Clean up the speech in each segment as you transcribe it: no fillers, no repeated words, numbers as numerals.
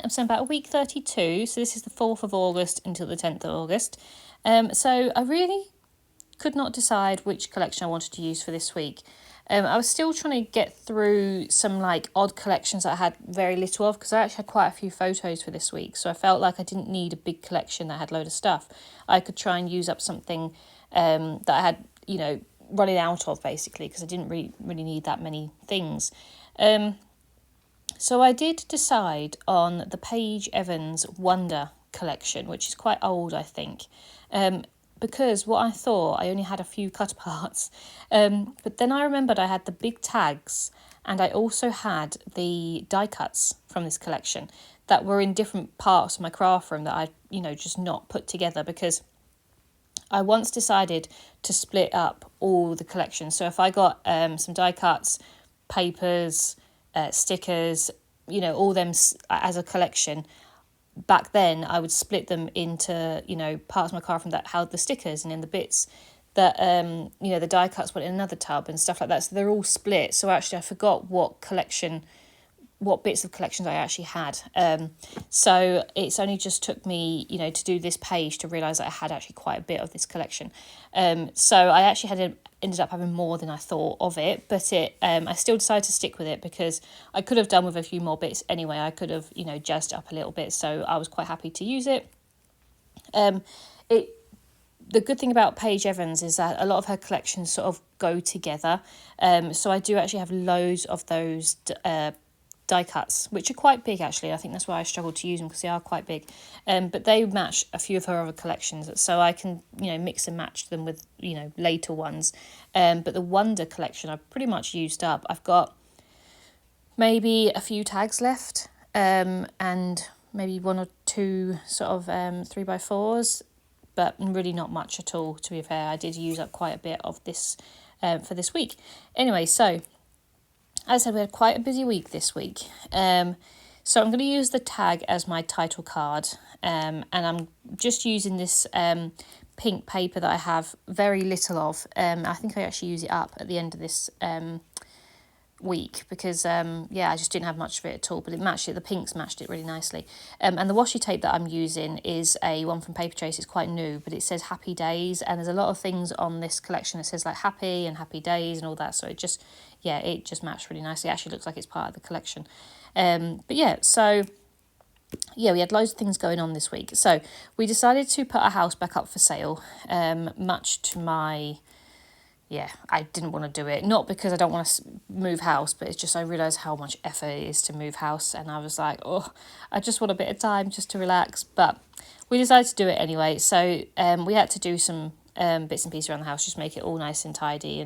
so I'm about week 32, so this is the 4th of August until the 10th of August. So I really could not decide which collection I wanted to use for this week. I was still trying to get through some like odd collections that I had very little of, because I actually had quite a few photos for this week, so I felt like I didn't need a big collection that had load of stuff. I could try and use up something that I had, running out of, basically, because I didn't really need that many things. So I did decide on the Paige Evans Wonder collection, which is quite old, I think. Because what I thought, I only had a few cut parts. But then I remembered I had the big tags, and I also had the die cuts from this collection that were in different parts of my craft room that I, just not put together, because I once decided to split up all the collections. So if I got some die cuts, papers, stickers, all them as a collection, back then I would split them into, parts of my craft room that held the stickers, and in the bits that, the die cuts went in another tub and stuff like that. So they're all split. So actually I forgot what bits of collections I actually had. So it's only just took me, to do this page to realise that I had actually quite a bit of this collection. So I actually ended up having more than I thought of it, but I still decided to stick with it because I could have done with a few more bits anyway. I could have, jazzed up a little bit, so I was quite happy to use it. The good thing about Paige Evans is that a lot of her collections sort of go together. So I do actually have loads of those die cuts, which are quite big actually. I think that's why I struggled to use them, because they are quite big. But they match a few of her other collections, so I can mix and match them with later ones. But the Wonder collection I've pretty much used up. I've got maybe a few tags left, and maybe one or two sort of 3x4s, but really not much at all, to be fair. I did use up quite a bit of this for this week. Anyway, so as I said, we had quite a busy week this week. So I'm going to use the tag as my title card, and I'm just using this pink paper that I have very little of. I think I actually use it up at the end of this week, because I just didn't have much of it at all, but it matched it. The pinks matched it really nicely. And the washi tape that I'm using is a one from Paper Chase. It's quite new, but it says Happy Days, and there's a lot of things on this collection that says like happy and happy days and all that, so it just matched really nicely. It actually looks like it's part of the collection. We had loads of things going on this week, so we decided to put our house back up for sale, much to my I didn't want to do it, not because I don't want to move house, but it's just I realised how much effort it is to move house, and I was like, I just want a bit of time just to relax. But we decided to do it anyway, so we had to do some bits and pieces around the house, just make it all nice and tidy,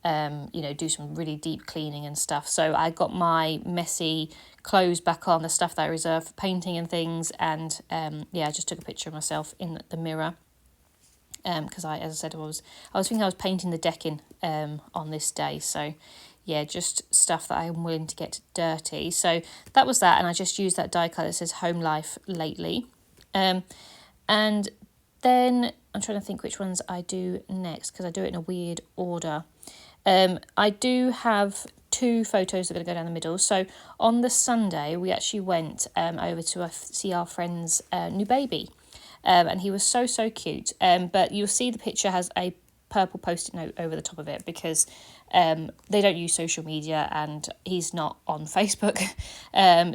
and do some really deep cleaning and stuff. So I got my messy clothes back on, the stuff that I reserved for painting and things, and I just took a picture of myself in the mirror. Because as I said, I was thinking I was painting the decking on this day, so just stuff that I'm willing to get dirty. So that was that, and I just used that die cut that says Home Life Lately. And then I'm trying to think which ones I do next, because I do it in a weird order. I do have two photos that are going to go down the middle. So on the Sunday, we actually went over to see our friend's new baby. And he was so cute. But you'll see the picture has a purple post-it note over the top of it, because they don't use social media and he's not on Facebook.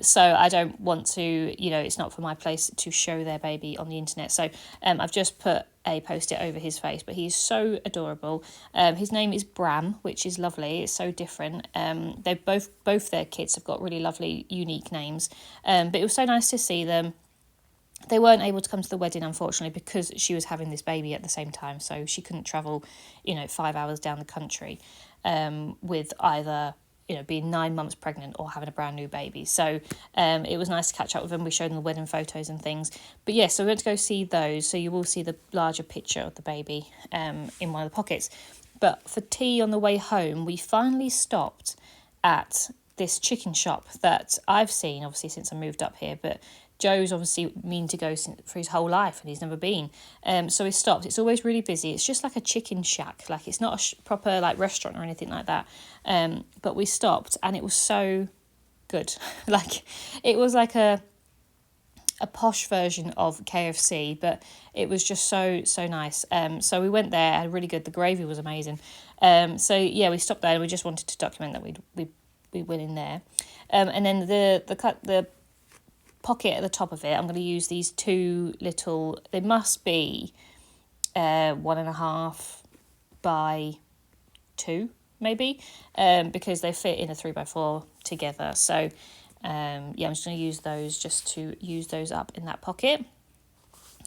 So I don't want to, it's not for my place to show their baby on the internet. So I've just put a post-it over his face, but he's so adorable. His name is Bram, which is lovely. It's so different. They both their kids have got really lovely, unique names. But it was so nice to see them. They weren't able to come to the wedding, unfortunately, because she was having this baby at the same time. So she couldn't travel, 5 hours down the country with either, being 9 months pregnant or having a brand new baby. So it was nice to catch up with them. We showed them the wedding photos and things. But so we went to go see those. So you will see the larger picture of the baby in one of the pockets. But for tea on the way home, we finally stopped at this chicken shop that I've seen, obviously, since I moved up here. But Joe's obviously mean to go for his whole life, and he's never been. So he stopped. It's always really busy. It's just like a chicken shack. Like, it's not a proper restaurant or anything like that. But we stopped, and it was so good. It was like a a posh version of KFC, but it was just so nice. So we went there, had really good. The gravy was amazing. So yeah, we stopped there and we just wanted to document that we went in there. And then the pocket at the top of it, I'm going to use these two little. They must be 1.5 by 2 maybe, because they fit in a 3x4 together. So yeah, I'm just going to use those just to use those up in that pocket.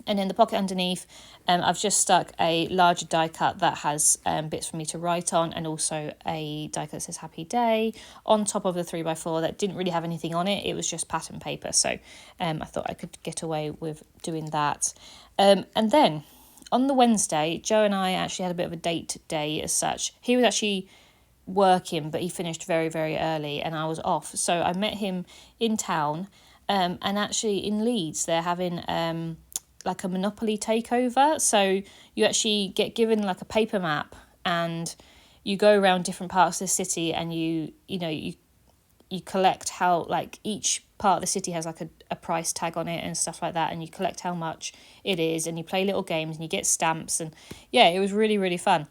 And in the pocket underneath, I've just stuck a larger die cut that has bits for me to write on, and also a die cut that says Happy Day on top of the 3x4 that didn't really have anything on it. It was just pattern paper. So I thought I could get away with doing that. And then on the Wednesday, Joe and I actually had a bit of a date day as such. He was actually working, but he finished very, very early and I was off. So I met him in town, and actually in Leeds, they're having like a Monopoly takeover. So you actually get given like a paper map and you go around different parts of the city, and you collect how, like, each part of the city has like a price tag on it and stuff like that, and you collect how much it is, and you play little games and you get stamps, and yeah, it was really, really fun.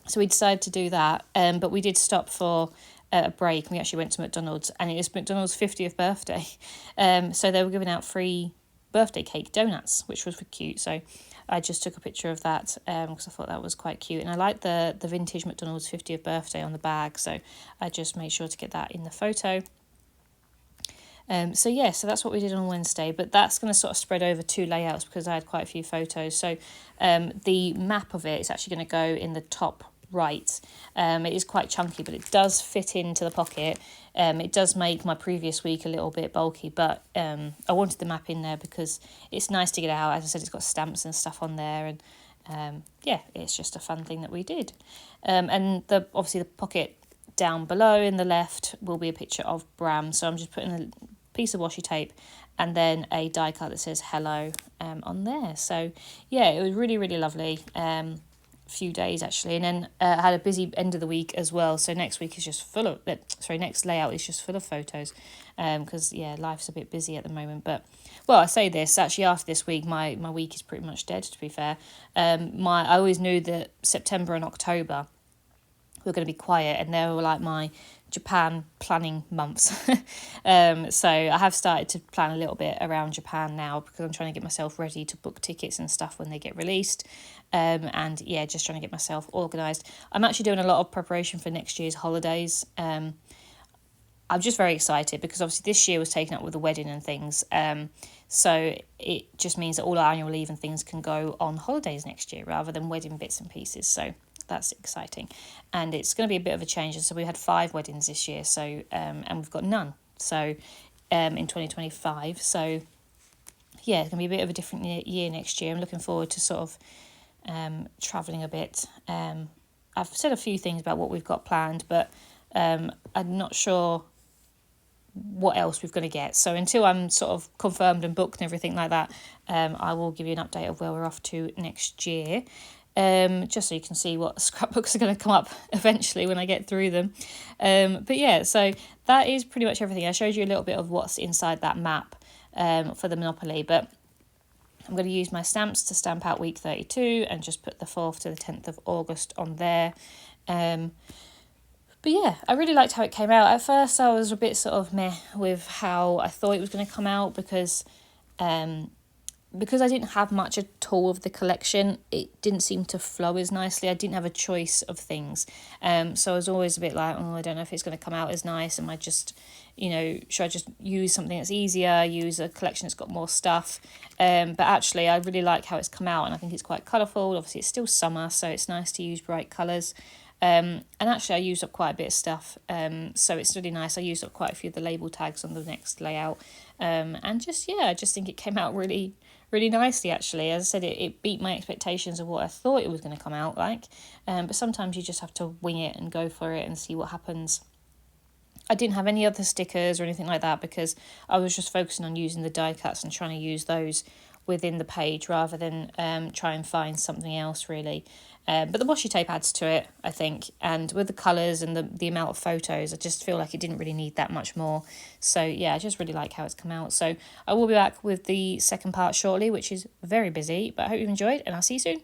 So we decided to do that, but we did stop for a break, and we actually went to McDonald's, and it was McDonald's 50th birthday. So they were giving out free birthday cake donuts, which was cute. So I just took a picture of that because I thought that was quite cute, and I like the vintage McDonald's 50th birthday on the bag, so I just made sure to get that in the photo. So yeah, so that's what we did on Wednesday, but that's going to sort of spread over 2 layouts because I had quite a few photos. So the map of it is actually going to go in the top right. It is quite chunky, but it does fit into the pocket. It does make my previous week a little bit bulky, but I wanted the map in there because it's nice to get out. As I said, it's got stamps and stuff on there, and yeah, it's just a fun thing that we did. And obviously the pocket down below in the left will be a picture of Bram, so I'm just putting a piece of washi tape and then a die cut that says hello on there. So yeah, it was really, really lovely. Few days actually, and then I had a busy end of the week as well, so next week is just full of next layout is just full of photos, because yeah, life's a bit busy at the moment. But well, I say this, actually after this week my week is pretty much dead, to be fair. I always knew that September and October were going to be quiet, and they were like my Japan planning months. So I have started to plan a little bit around Japan now, because I'm trying to get myself ready to book tickets and stuff when they get released. And yeah, just trying to get myself organised. I'm actually doing a lot of preparation for next year's holidays. I'm just very excited because obviously this year was taken up with the wedding and things. So it just means that all our annual leave and things can go on holidays next year rather than wedding bits and pieces. So that's exciting, and it's going to be a bit of a change. So we had 5 weddings this year, so and we've got none in 2025. So yeah, it's going to be a bit of a different year next year. I'm looking forward to sort of travelling a bit. I've said a few things about what we've got planned, but I'm not sure what else we're going to get. So until I'm sort of confirmed and booked and everything like that, I will give you an update of where we're off to next year. Just so you can see what scrapbooks are going to come up eventually when I get through them. But yeah, so that is pretty much everything. I showed you a little bit of what's inside that map for the Monopoly, but I'm going to use my stamps to stamp out week 32 and just put the 4th to the 10th of August on there. But yeah, I really liked how it came out. At first I was a bit sort of meh with how I thought it was going to come out, because I didn't have much at all of the collection. It didn't seem to flow as nicely. I didn't have a choice of things. So I was always a bit like, I don't know if it's going to come out as nice. Am I just, should I just use something that's easier, use a collection that's got more stuff? But actually, I really like how it's come out, and I think it's quite colourful. Obviously, it's still summer, so it's nice to use bright colours. And actually, I used up quite a bit of stuff, so it's really nice. I used up quite a few of the label tags on the next layout. And just, yeah, I just think it came out really, really nicely, actually. As I said, it beat my expectations of what I thought it was going to come out like. But sometimes you just have to wing it and go for it and see what happens. I didn't have any other stickers or anything like that because I was just focusing on using the die cuts and trying to use those within the page rather than try and find something else really. But the washi tape adds to it, I think, and with the colours and the amount of photos, I just feel like it didn't really need that much more. So yeah, I just really like how it's come out. So I will be back with the second part shortly, which is very busy, but I hope you've enjoyed, and I'll see you soon.